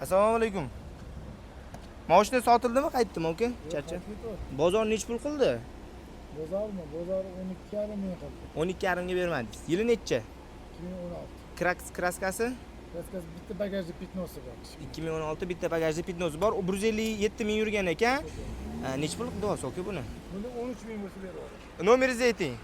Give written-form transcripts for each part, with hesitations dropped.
Assalomu alaykum. Mashina sotildimi, qaytdimi, aka? Charcha. Bozor nech pul qildi? Bozormi? Bozor 12,5 ming qildi. 12,5 ga bermadingiz. Yili necha? 2016. Kraskasi? Kraskasi bitta bagajli pitnosi bor. 2016 bitta bagajli pitnosi bor. 157 ming yurgan ekan. Nech pul qildi aka buni? Buni 13 ming bo'lsa beradi. Nomeringizni ayting.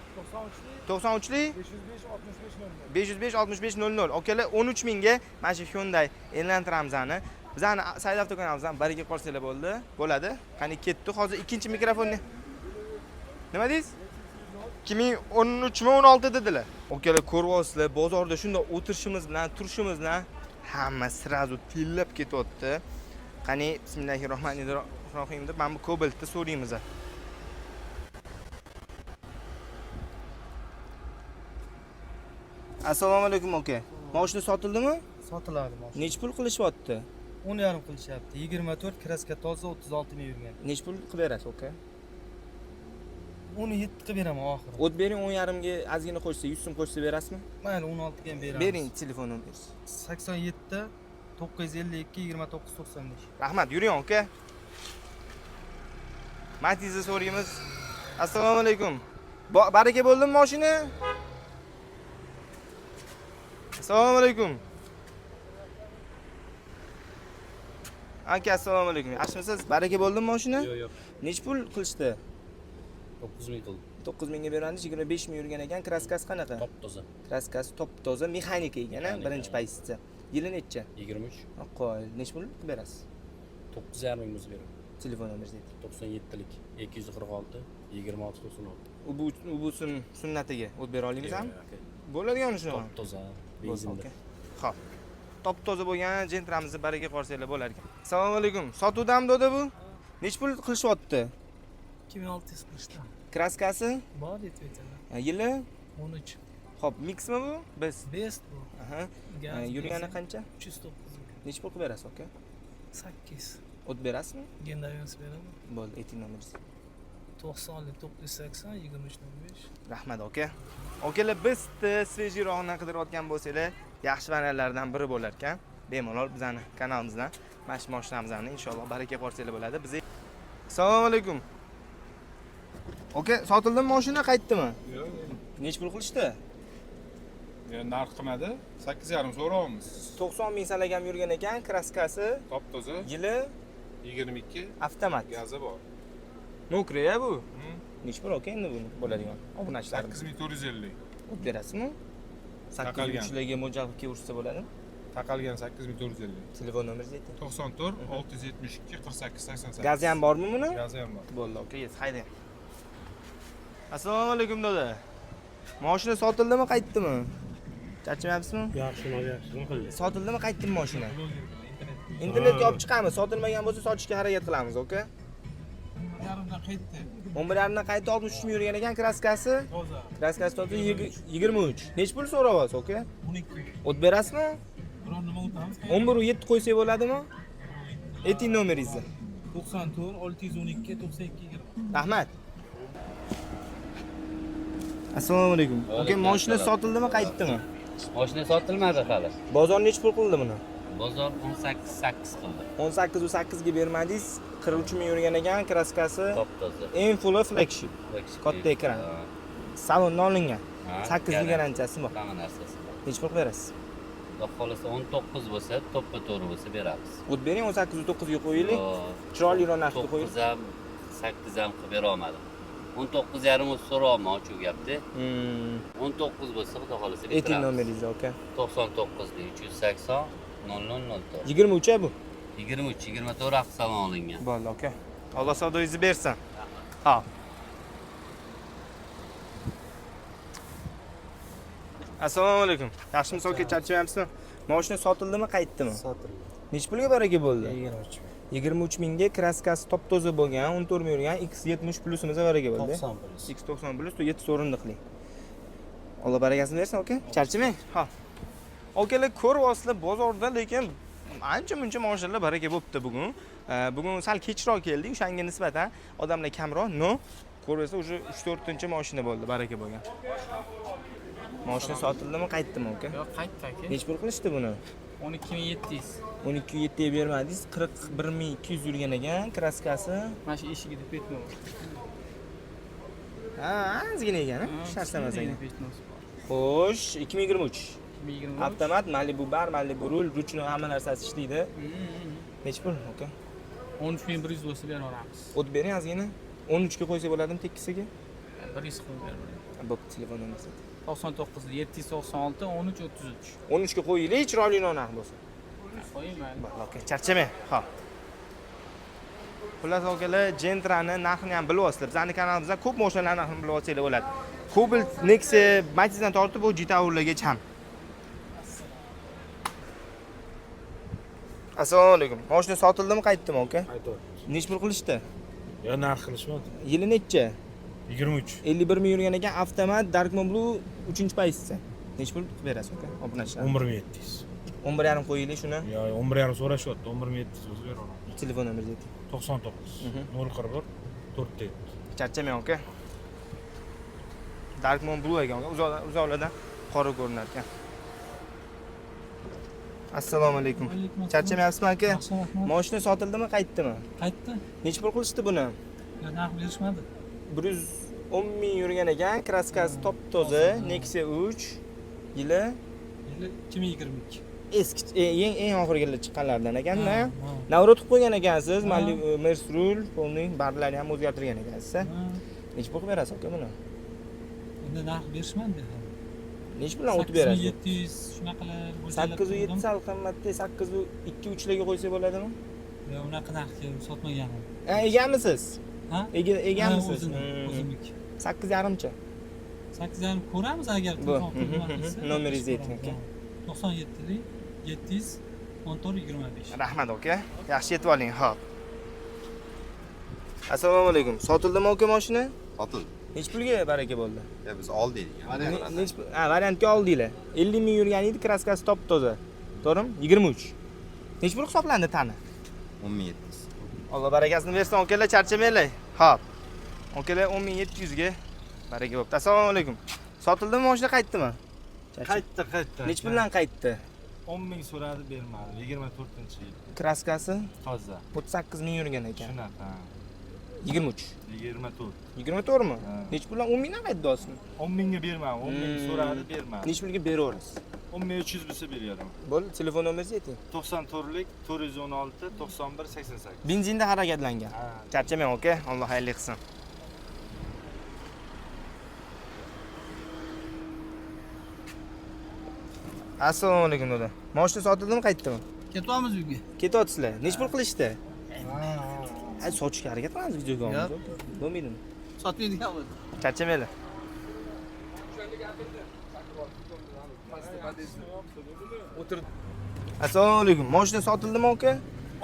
93 93 505 65 00. 505 65 00. Akalar 13 mingga mana shu Hyundai aylantiramiz ani. Bizani Said avtokanalizdan bariga qolsanglar bo'ldi. Bo'ladi. Qani ketdi. Hozir ikkinchi mikrofonni. Nima deysiz? 2013 mi 16 dedilar. Akalar ko'ryapsizlar, bozorda shunda o'tirishimiz bilan, turishimiz bilan hamma sirazu tillab ketyapti. Qani bismillahirrohmanirrohim deb mana bu Cobalt'ni so'raymiz. Assalomu alaykum aka. Mashina sotildimi? Sotiladi mashina. Nech pul qilishyapti? 10,5 qilishyapti. 24 kraska toza 36 ming yurgan. Nech pul qilib berasiz aka? 17 qilib beraman oxiri. O't bering 10,5 ga ozgina qo'shsa, 100 so'm qo'shsa berasizmi? Mayli 16 ga ham beramiz. Bering telefon nomeringiz. 87 952 29 95. Rahmat, yuring aka. Matizni so'raymiz. Assalomu alaykum. Baraka bo'ldimi mashina? Assalomu alaykum. Aka, assalomu alaykum. Yaxshimisiz? Baraka bo'ldimi mashina? Yo'q. Nech pul qilishdi? 9 ming qildi. 9 mingga beramiz, 25 ming yurgan ekan. Kraskasi qanaqa? Top toza. Kraskasi top toza, mexanika ekan, birinchi pozitsiya. Yili necha? 23. Qo'y, nech pul qilib berasiz? 9,5 ming o'zi beradi. Telefon nomeringizni ayting. 97lik 246 26 96. Bu sunnatiga o't bera olamizmi? Bo'ladigan shuni. Top toza. Benzinda. Xo'p. Top toza bo'lgan jentramizni baraga qo'rsanglar bo'lar ekan. Assalomu alaykum. Sotuvdami doda bu? Nech pul qilishyapti? 2600 qilishdi. Kraskasi? Bor deb aytaman. Yili? 13. Xo'p, mixmi bu? Biz. Best bu. Aha. Yurgani qancha? 309. Nech pul qilib berasiz aka? 8. O't berasizmi? Gendaviyans beraman. Bo'ldi, ayting nomeringizni. 90 980 2305. Rahmat aka. Akalar, biz svejiroqni qidirayotgan bo'lsanglar, yaxshi variantlardan biri bo'lar ekan. Bemalol bizani kanalimizdan mana shu mashinamizni inshaalloh baraka qo'rsanglar bo'ladi. Biz Assalomu alaykum. Aka, sotildimi mashina, qaytdimi? Yo'q. Nech pul qilishdi? Narx qilmadi. 8,5 so'rayapmiz. 90 ming salagam yurgan ekan, kraskasi, Top toza. yili 22. avtomat. Gazi bor. Nokriya bu. Nech pul aka endi buni bo'ladigan? Obunachilar. 8450. O't berasizmi? 8 kishilarga mo'ljal qilib ko'rsa bo'ladi. Taqalgan 8450. Telefon nomeringizni ayting. 94 672 48 88. Gazi ham bormi buni? Gazi ham bor. Bo'ldi aka, haydang. Assalomu alaykum doda. Mashina sotildimi, qaytdimi? Charchamayapsizmi? Yaxshimi qildi. Sotildimi, qaytdimi mashina? Internetga olib chiqamiz. Sotilmagan bo'lsa sotishga harakat qilamiz, aka. 1,5dan qaytdi. 11,5dan qaytdi, 63 ming yurgan ekan, kraskasi. Toza. Kraskasi toza 23. Nech pul so'rayapsiz, aka? 12. O't berasizmi? Biron nima o'tamiz? 11 u 7 qo'ysak bo'ladimi? Ayting nomeringizni. 94 612 92 20. Rahmat. Assalomu alaykum. Aka, mashina sotildimi, qaytdimi? Mashina sotilmadi hali. Bozor nech pul qildi buni? Bozor 18 qildi. 18 u 8 ga bermadingiz. 43 ming yurgan ekan, kraskasi. Top toza. Eng full flagship. Katta ekran. Salondan olingan. 8 ga garantiyasi bor. Hamma narsasi bor. Nech pul berasiz? Xudo xohlasa 19 bo'lsa, to'ppa to'g'ri bo'lsa beramiz. O't bering, 18 u 9 ga qo'yaylik. Chiroyliroq narxga qo'ying. 9 ham 8 ham qilib bera olmadim. 19,5 o'zi so'rayapman, shu gapda. 19 bo'lsa, xudo xohlasa beramiz. Ayting nomeringizni aka. 99 380 0004. 23 bu. 23 24 hafta salon olingan. Bo'ldi aka. Alloh savdoyingizni bersin. Ha. Assalomu alaykum. Yaxshimisiz aka, charchamayapsizmi? Mashina sotildimi, qaytdimi? Sotildi. Nech pulga baraka bo'ldi? 23. 23 mingga, kraskasi top toza bo'lgan, 14 ming yurgan, X70 plusimiz baraka bo'ldi. 90 plus. X90 plus 7 o'rinli qiling. Alloh barakasini bersin aka. Charchamang. Ha. Akalar, ko'ryapsizlar bozorda, lekin ancha-muncha mashinalar baraka bo'libdi bugun. Bugun sal kechroq keldik, o'shanga nisbatan odamlar kamroq. No, ko'ryapsiz, o'sha 3-4-chi mashina bo'ldi, baraka bo'lgan. Mashina sotildimi, qaytdimi aka? Yo'q, qaytdi aka. Nech pul qilishdi buni? 12700. 12700 bermadingiz. 41200 yurgan ekan kraskasi. Mana shu eshigida petno. Ha, ozgina ekan, shartlamas ekan. Petno. Xo'sh, 2023. 2020. Avtomat, Malibu bar, Malibu rul, ruchno hamma narsasi ishlaydi. Nechi pul, aka? 13100 bo'lsa beraveramiz. O't bering ozgina. 13 ga qo'ysa bo'ladimi tekkisiga? 100 qo'yib beraveramiz. Bo'pti, telefon nomerasi. 99 796 13 33. 13 ga qo'yinglar, chiroyli narx bo'lsa. Qo'yingman. Bo'ldi, aka, charchamang. Xo'p. Xullas akalar, Gentra'ni narxini ham bilib olsizlar. Bizning kanalimizda ko'p mashinalar narxini bilib olsanglar bo'ladi. Cobalt, Nexia, Matiz'dan tortib bu Jitaurlargacha ham. Assalomu alaykum. Mashina sotildimi, qaytdimi, aka? Aytyapti. Nech pul qilishdi? Yo, narx qilishmadi. Yili necha? 23. 51 ming yurgan ekan, avtomat Darkman Blue 3-pozisiya. Nech pul berasiz, aka? Obunachilar. 11700. 11,5 qo'yinglar shuni. Yo, 11,5 so'rashyapti. 11700 o'zi beraman. Telefon nomeringizni ayting. 99 041 47. Charchamang, aka. Darkman Blue ekan, uzoqlardan qora ko'rinar ekan. Assalomu alaykum. Charchamayapsizmi, aka? Mashina sotildimi, qaytdimi? Qaytdi. Nech pul qilishdi buni? Ya narx berishmadi. 110 ming yurgan ekan, kraskasi top-toza, Nexia 3 yili Yili 2022. eski eng oxirgi chiqqanlardan ekanda. Navrat qo'ygan ekansiz, Merstrul, polning barlarni ham o'zgartirgan ekansiz. Nech pul berasiz, aka buni? Endi narx berishmadi. Nech bilan o'tib berasiz? 700 shunaqalar 807 sal qimmatda, 802-3 larga qo'ysa bo'ladimi? Yo, unaqa narxga sotmaganman. Ha, egamisiz? Ha? Egamisiz? O'zimniki. 8,5 cha. 8,5 ko'ramiz agar Bu, telefon qilsa. nomeringizni ayting, aka. 97 700 1425. Rahmat, aka. Yaxshi yetib oling, xo'p. Assalomu alaykum. Sotildimi, aka, mashina? Sotildi. Nech pulga baraka bo'ldi? Ya biz oldik. Nech pul? Ha, variantga oldinglar. 50 ming yurgan edi, kraskasi top-toza. To'g'rimi? 23. Nech pul hisoblandi tani? 10700. Alloh barakasini bersin, akalar, charchamanglar. Xo'p. Akalar 10700 ga baraka bo'pti. Assalomu alaykum. Sotildimi, mashina qaytdimi? Qaytdi. Nech puldan qaytdi? 10 ming so'radi, bermadi. 24-yil. Kraskasi Toza. 38 ming yurgan ekan. Shunaqa. 23. 24. 24 mi? Ha. Nech puldan 10 mingdan qaytdi olsin? 10 mingga bermadi. 10 ming so'radi, bermadi. Nech pulga beraverasiz? 10 ming 300 bo'lsa beraman. Bo'ldi, telefon nomeringizni ayting. 94lik 416 91 88. Benzinda harakatlangan. Ha. Charchamang, aka. Alloh xayrli qilsin. Assalomu alaykum, do'da. Mashina sotildimi, qaytdimi? Ketyapmiz uyga. Ketyapsizlar. Nech pul qilishdi? Ay, sochishga harakat qilamiz videoga. Bo'lmaydimi? Sotmaydigan bo'ldi. Charchamanglar. Assalomu alaykum. Mashina sotildimi, aka?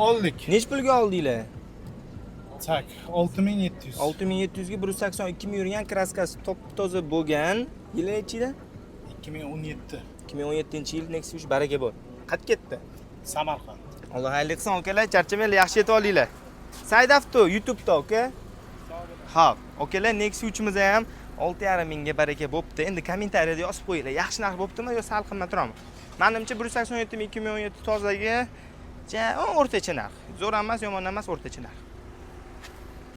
Oldik. Nech pulga oldinglar? Tak, 6700. 6700 ga 182 ming yurgan, kraskasi top-toza bo'lgan. Yili nechida? 2017. 2017-yil Nexia 3 baraka bor. Qayerga ketdi? Samarqand. Alloh xayrli qilsin, akalar. Charchamanglar, yaxshi yetib olinglar. Saidavto YouTube'da, aka. Xo'p, akalar, Nexia 3imiz ham 6,5 mingga baraka bo'pti. Endi kommentariyada yozib qo'yinglar. Yaxshi narx bo'ptimi yo sal qimmatroqmi? Menimcha 187 ming 2017 tozaga o'rtacha narx. Zo'r emas, yomon emas, o'rtacha narx.